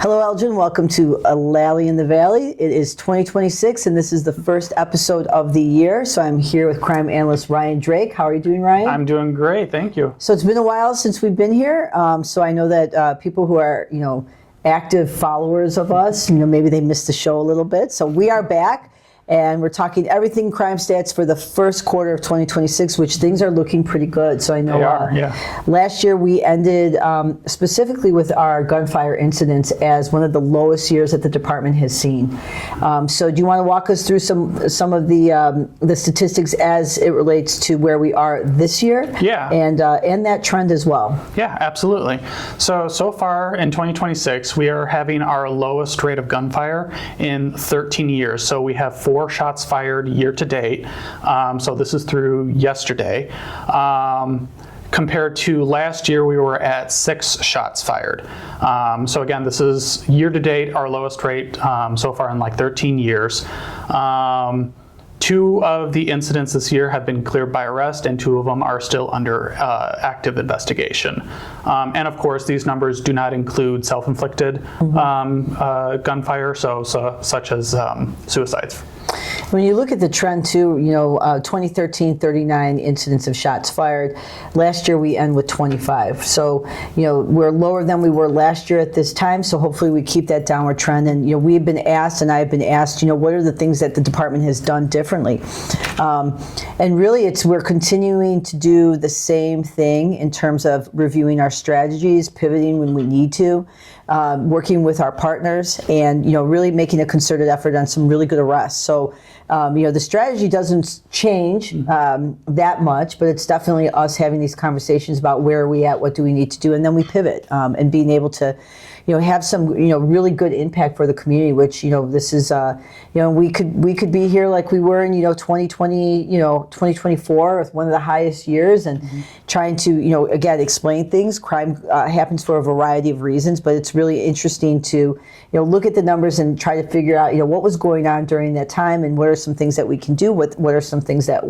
Hello, Elgin. Welcome to Lalley in the Valley. It is 2026, and this is the first episode of the year. So I'm here with crime analyst Ryan Drake. How are you doing, Ryan? I'm doing great, thank you. So it's been a while since we've been here. So I know that people who are, active followers of us, maybe they missed the show a little bit. So we are back. And we're talking everything crime stats for the first quarter of 2026, which things are looking pretty good. So I know last year we ended specifically with our gunfire incidents as one of the lowest years that the department has seen. So do you want to walk us through some of the statistics as it relates to where we are this year? Yeah. And that trend as well. Yeah, absolutely. So far in 2026, we are having our lowest rate of gunfire in 13 years. So we have 4 shots fired year to date. So this is through yesterday. Compared to last year, we were at 6 shots fired. So again, this is year to date, our lowest rate so far in like 13 years. 2 of the incidents this year have been cleared by arrest, and 2 of them are still under active investigation. And of course, these numbers do not include self-inflicted gunfire, such as suicides. When you look at the trend too, 2013, 39 incidents of shots fired. Last year we end with 25. So, we're lower than we were last year at this time. So hopefully we keep that downward trend. And, we've been asked, and I've been asked, what are the things that the department has done differently? And really we're continuing to do the same thing in terms of reviewing our strategies, pivoting when we need to, working with our partners, and, really making a concerted effort on some really good arrests. So, the strategy doesn't change that much, but it's definitely us having these conversations about where are we at, what do we need to do, and then we pivot, and being able to have some really good impact for the community, which this is we could be here like we were in 2020 2024 with one of the highest years, and trying to again explain things. Crime happens for a variety of reasons, but it's really interesting to look at the numbers and try to figure out what was going on during that time, and what are some things that we can do, what are some things that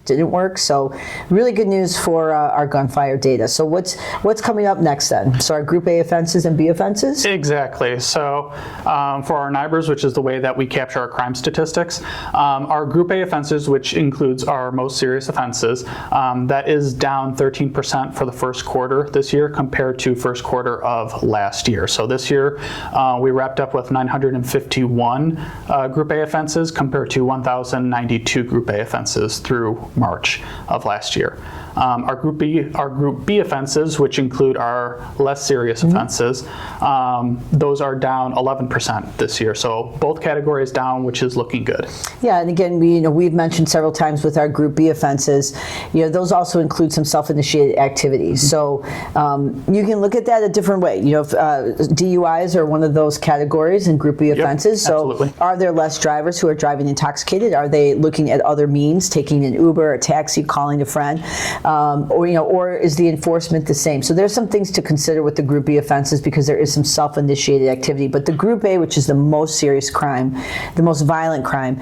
didn't work. So really good news for our gunfire data. So what's coming up next then? So our Group A offenses and B offenses? Exactly. So for our NIBRs, which is the way that we capture our crime statistics, our Group A offenses, which includes our most serious offenses, that is down 13% for the first quarter this year compared to first quarter of last year. So this year we wrapped up with 951 Group A offenses compared to 1,092 Group A offenses through March of last year. Our Group B offenses, which include our less serious offenses, those are down 11% this year. So both categories down, which is looking good. Yeah, and again, we've mentioned several times with our Group B offenses, those also include some self-initiated activities. So you can look at that a different way. DUIs are one of those categories in Group B offenses. So absolutely. Are there less drivers who are driving intoxicated? Are they looking at other means, taking an Uber, a taxi, calling a friend? Or is the enforcement the same? So there's some things to consider with the Group B offenses, because there is some self-initiated activity. But the Group A, which is the most serious crime, the most violent crime,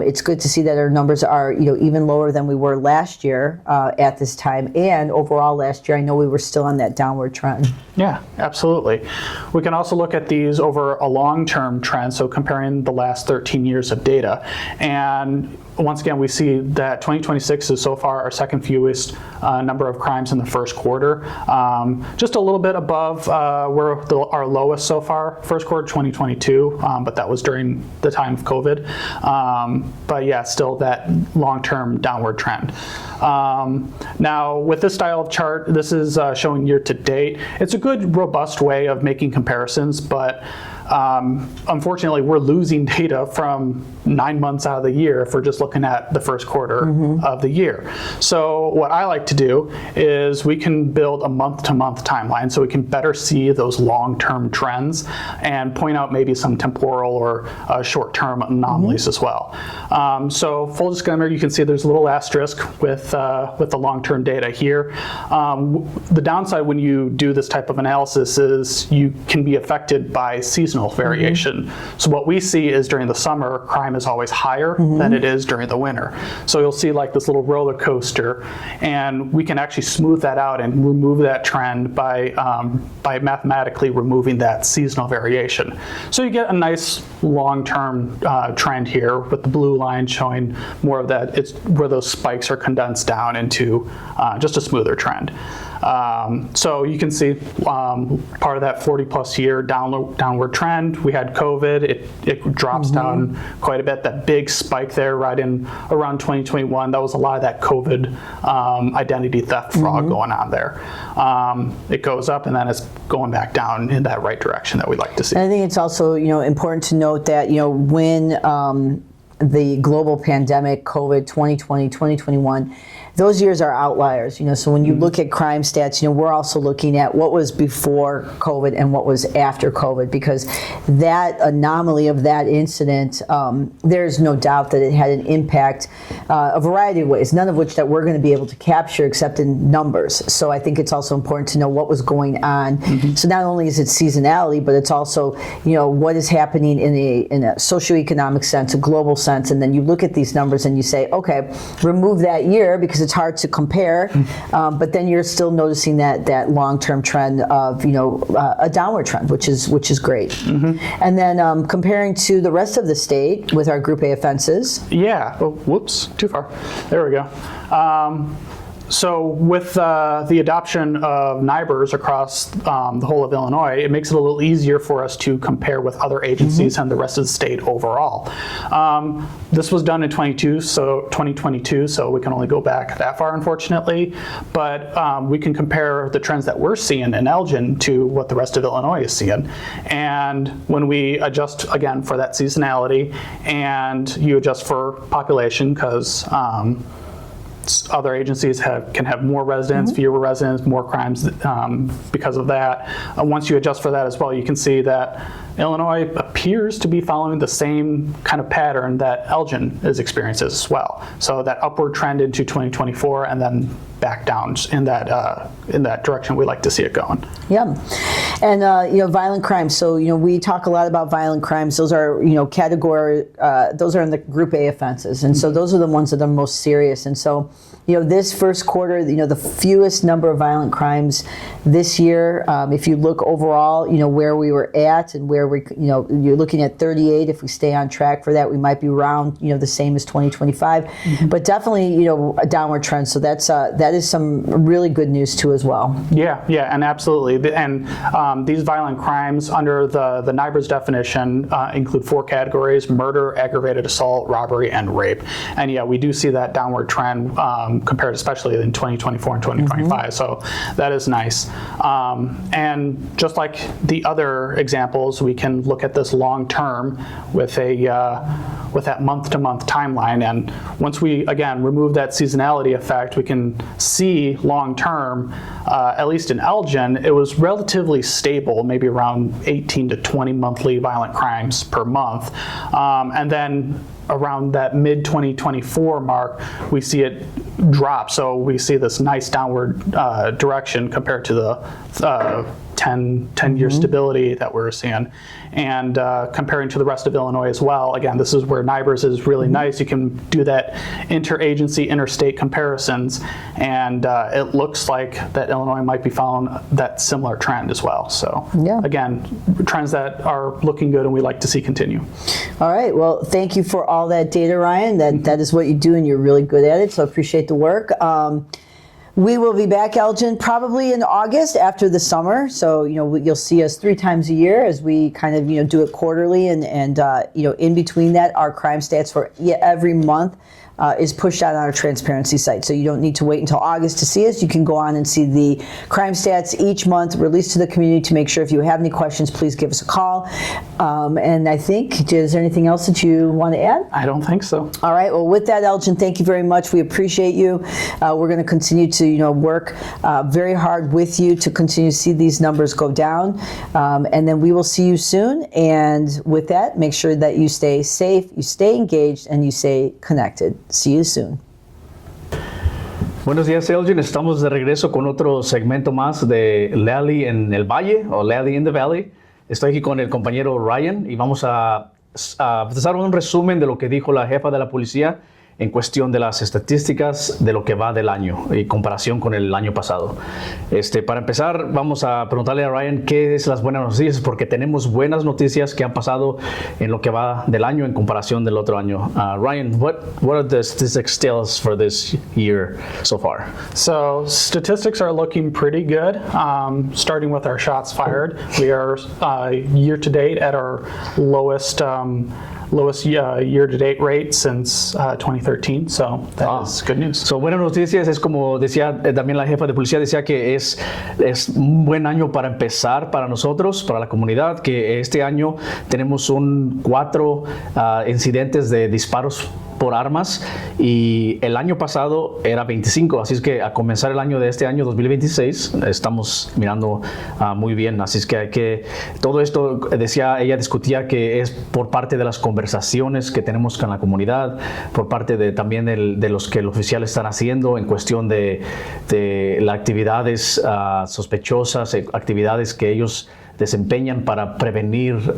it's good to see that our numbers are even lower than we were last year at this time. And overall last year, I know we were still on that downward trend. Yeah, absolutely. We can also look at these over a long-term trend, so comparing the last 13 years of data. And once again, we see that 2026 is so far our second fewest number of crimes in the first quarter. Just a little bit above where our lowest so far, first quarter 2022, but that was during the time of COVID. But yeah, still that long-term downward trend. Now, with this style of chart, this is showing year to date. It's a good, robust way of making comparisons, but unfortunately, we're losing data from 9 months out of the year if we're just looking at the first quarter of the year. So what I like to do is we can build a month-to-month timeline so we can better see those long-term trends and point out maybe some temporal or short-term anomalies as well. So full disclaimer, you can see there's a little asterisk with the long-term data here. The downside when you do this type of analysis is you can be affected by seasonal seasonal variation. So what we see is during the summer, crime is always higher than it is during the winter. So you'll see like this little roller coaster, and we can actually smooth that out and remove that trend by mathematically removing that seasonal variation. So you get a nice long-term trend here with the blue line showing more of that. It's where those spikes are condensed down into just a smoother trend. So you can see part of that 40-plus year downward trend. We had COVID. It drops down quite a bit. That big spike there right in around 2021, that was a lot of that COVID identity theft fraud going on there. It goes up, and then it's going back down in that right direction that we like to see. And I think it's also important to note that when the global pandemic, COVID, 2020, 2021, those years are outliers, so when you look at crime stats, we're also looking at what was before COVID and what was after COVID, because that anomaly of that incident, there's no doubt that it had an impact a variety of ways, none of which that we're going to be able to capture except in numbers. So I think it's also important to know what was going on. So not only is it seasonality, but it's also, what is happening in a socioeconomic sense, a global sense, and then you look at these numbers and you say, okay, remove that year because it's hard to compare, but then you're still noticing that long-term trend of a downward trend, which is great. And then comparing to the rest of the state with our Group A offenses. Yeah. Oh, whoops, too far. There we go. So with the adoption of NIBRs across the whole of Illinois, it makes it a little easier for us to compare with other agencies and the rest of the state overall. This was done in 2022, so we can only go back that far, unfortunately. But we can compare the trends that we're seeing in Elgin to what the rest of Illinois is seeing. And when we adjust, again, for that seasonality, and you adjust for population, because other agencies can have more residents, fewer residents, more crimes because of that. Once you adjust for that as well, you can see that Illinois appears to be following the same kind of pattern that Elgin is experiencing as well. So that upward trend into 2024 and then back down in that direction we like to see it going. Yeah. And violent crimes. So we talk a lot about violent crimes. Those are category. Those are in the Group A offenses, and so those are the ones that are most serious. And so this first quarter, the fewest number of violent crimes this year. If you look overall, where we were at and where we, you're looking at 38. If we stay on track for that, we might be around the same as 2025, but definitely a downward trend. So that is some really good news too as well. Yeah, and absolutely. And these violent crimes under the NIBR's definition include 4 categories: murder, aggravated assault, robbery, and rape. And yeah, we do see that downward trend compared especially in 2024 and 2025. So that is nice. And just like the other examples, we can look at this long term with that month-to-month timeline. And once we, again, remove that seasonality effect, we can see long-term, at least in Elgin, it was relatively stable, maybe around 18 to 20 monthly violent crimes per month. And then around that mid-2024 mark, we see it drop. So we see this nice downward direction compared to the 10-year stability that we're seeing. And comparing to the rest of Illinois as well, again, this is where NIBRs is really nice. You can do that interagency, interstate comparisons, and it looks like that Illinois might be following that similar trend as well. So again, trends that are looking good and we like to see continue. All right, well, thank you for all that data, Ryan. That is what you do, and you're really good at it, so I appreciate the work. We will be back, Elgin, probably in August after the summer. So, you'll see us 3 times a year as we kind of, do it quarterly. And in between that, our crime stats for every month is pushed out on our transparency site. So you don't need to wait until August to see us. You can go on and see the crime stats each month released to the community to make sure if you have any questions, please give us a call. And I think, is there anything else that you want to add? I don't think so. All right. Well, with that, Elgin, thank you very much. We appreciate you. We're going to continue to, work very hard with you to continue to see these numbers go down. And then we will see you soon. And with that, make sure that you stay safe, you stay engaged, and you stay connected. See you soon. Buenos días, Elgin. Estamos de regreso con otro segmento más de Lalley en el Valle, o Lalley in the Valley. Estoy aquí con el compañero Ryan y vamos a dar un resumen de lo que dijo la jefa de la policía en cuestión de las estadísticas de lo que va del año y comparación con el año pasado. Para empezar, vamos a preguntarle a Ryan qué es las buenas noticias, porque tenemos buenas noticias que han pasado en lo que va del año en comparación del otro año. Ryan, what are the statistics sales for this year so far? So statistics are looking pretty good. Starting with our shots fired, we are year to date at our lowest year-to-date rate since 2013, so that is good news. So, buenas noticias, es como decía también la jefa de policía, decía que es un buen año para empezar para nosotros, para la comunidad, que este año tenemos 4 incidentes de disparos por armas y el año pasado era 25, así es que a comenzar el año de este año 2026 estamos mirando muy bien, así es que todo esto, ella discutía que es por parte de las conversaciones que tenemos con la comunidad, por parte también de los que los oficiales están haciendo en cuestión de las actividades sospechosas, actividades que ellos desempeñan para prevenir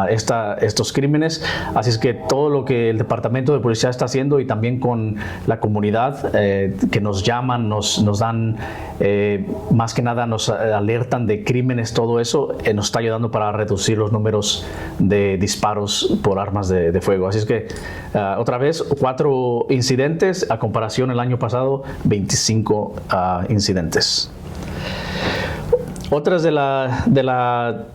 estos crímenes. Así es que todo lo que el Departamento de Policía está haciendo y también con la comunidad que nos llaman, nos dan, más que nada nos alertan de crímenes, todo eso nos está ayudando para reducir los números de disparos por armas de fuego. Así es que otra vez 4 incidentes a comparación el año pasado 25 incidentes. Otras de las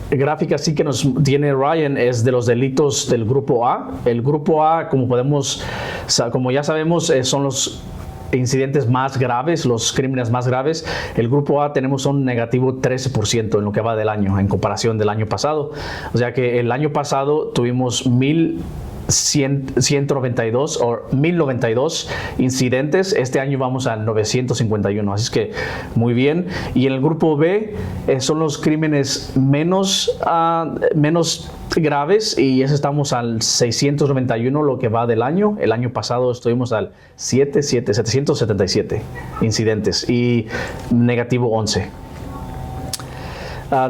gráficas sí que nos tiene Ryan es de los delitos del grupo A. El grupo A, como ya sabemos, son los incidentes más graves, los crímenes más graves. El grupo A tenemos un negativo 13% en lo que va del año en comparación del año pasado. O sea que el año pasado tuvimos 1,192 o 1,092 incidentes. Este año vamos a 951, así es que muy bien. Y en el grupo B son los crímenes menos graves y eso estamos al 691 lo que va del año. El año pasado estuvimos al 777 incidentes y negativo 11.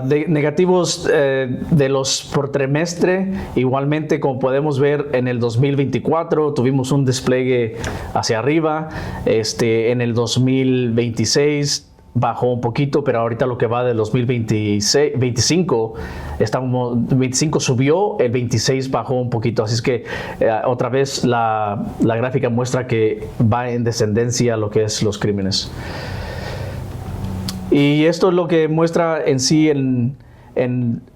De negativos de los por trimestre, igualmente como podemos ver en el 2024 tuvimos un despliegue hacia arriba, en el 2026 bajó un poquito, pero ahorita lo que va del 2025 25 subió, el 26 bajó un poquito, así es que otra vez la gráfica muestra que va en descendencia lo que es los crímenes. Y esto es lo que muestra en sí en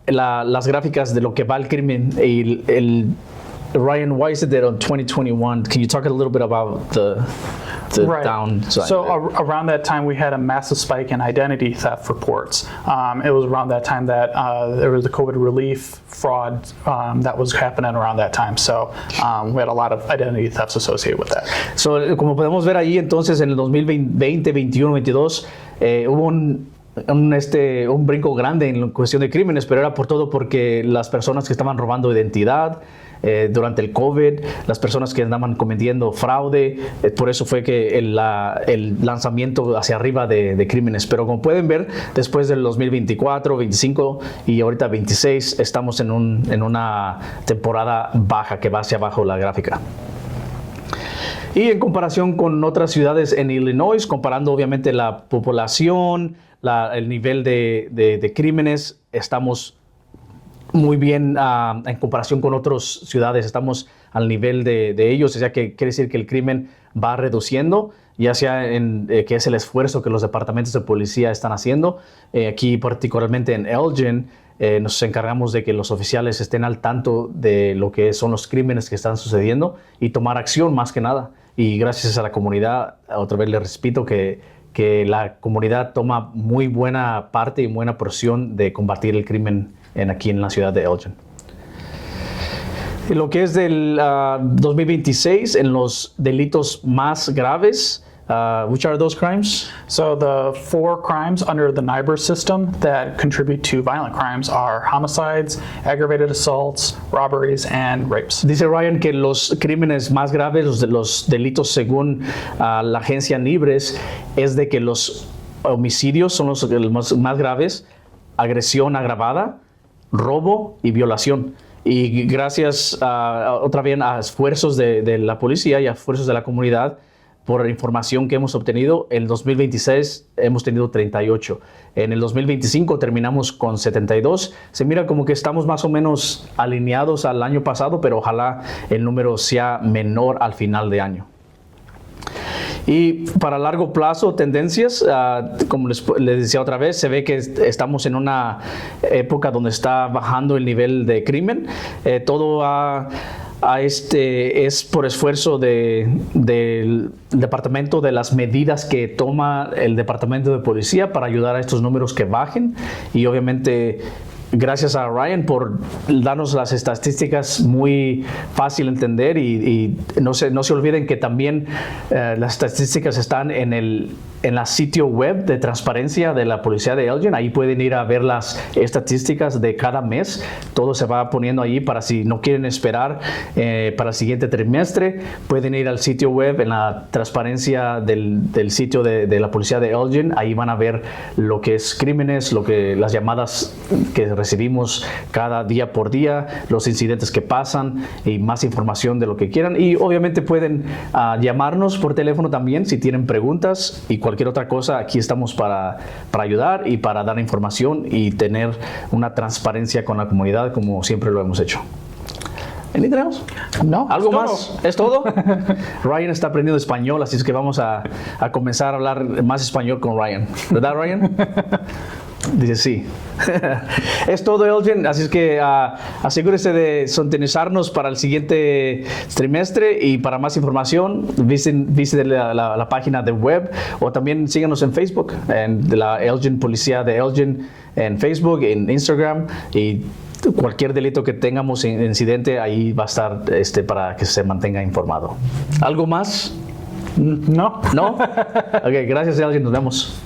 las gráficas de lo que va el crimen. Ryan, why is it that in 2021, can you talk a little bit about the right. downside? So around that time, we had a massive spike in identity theft reports. It was around that time that there was the COVID relief fraud that was happening around that time. So we had a lot of identity thefts associated with that. So, como podemos ver ahí, entonces en el 2020, 21, 22, hubo un brinco grande en cuestión de crímenes, pero era porque las personas que estaban robando identidad durante el COVID, las personas que andaban cometiendo fraude, por eso fue que el lanzamiento hacia arriba de crímenes. Pero como pueden ver, después del 2024, 25 y ahorita 26, estamos en una temporada baja que va hacia abajo la gráfica. Y en comparación con otras ciudades en Illinois, comparando obviamente la población, el nivel de crímenes, estamos muy bien en comparación con otras ciudades, estamos al nivel de ellos, o sea que quiere decir que el crimen va reduciendo, ya sea que es el esfuerzo que los departamentos de policía están haciendo. Aquí particularmente en Elgin, nos encargamos de que los oficiales estén al tanto de lo que son los crímenes que están sucediendo y tomar acción más que nada. Y gracias a la comunidad, otra vez les repito que la comunidad toma muy buena parte y buena porción de combatir el crimen aquí en la ciudad de Elgin. Y lo que es del 2026, en los delitos más graves, which are those crimes? So the 4 crimes under the NIBR system that contribute to violent crimes are homicides, aggravated assaults, robberies, and rapes. Dice Ryan que los crímenes más graves, los delitos según la agencia NIBR, es de que los homicidios son los más graves, agresión agravada, robo y violación. Y gracias otra vez a esfuerzos de la policía y a esfuerzos de la comunidad, por la información que hemos obtenido, en el 2026 hemos tenido 38. En el 2025 terminamos con 72. Se mira como que estamos más o menos alineados al año pasado, pero ojalá el número sea menor al final de año. Y para largo plazo, tendencias, como les decía otra vez, se ve que estamos en una época donde está bajando el nivel de crimen. Todo es por esfuerzo del departamento, de las medidas que toma el departamento de policía para ayudar a estos números que bajen. Y obviamente gracias a Ryan por darnos las estadísticas muy fácil de entender, y no se olviden que también las estadísticas están en la sitio web de transparencia de la policía de Elgin. Ahí pueden ir a ver las estadísticas de cada mes. Todo se va poniendo ahí para si no quieren esperar para el siguiente trimestre. Pueden ir al sitio web en la transparencia del sitio de la policía de Elgin. Ahí van a ver lo que es crímenes, las llamadas que recibimos cada día por día, los incidentes que pasan y más información de lo que quieran. Y obviamente pueden llamarnos por teléfono también si tienen preguntas y cualquier otra cosa. Aquí estamos para ayudar y para dar información y tener una transparencia con la comunidad como siempre lo hemos hecho. ¿Anything else? No. ¿Algo es más? todo. ¿Es todo? Ryan está aprendiendo español, así es que vamos a comenzar a hablar más español con Ryan. ¿Verdad, Ryan? Dice sí. Es todo, Elgin. Así es que asegúrese de sintonizarnos para el siguiente trimestre, y para más información visite la página de web, o también síganos en Facebook, en la Elgin Policía de Elgin, en Facebook, en Instagram, y cualquier delito que tengamos incidente ahí va a estar para que se mantenga informado. ¿Algo más? No. ¿No? Ok, gracias, Elgin. Nos vemos.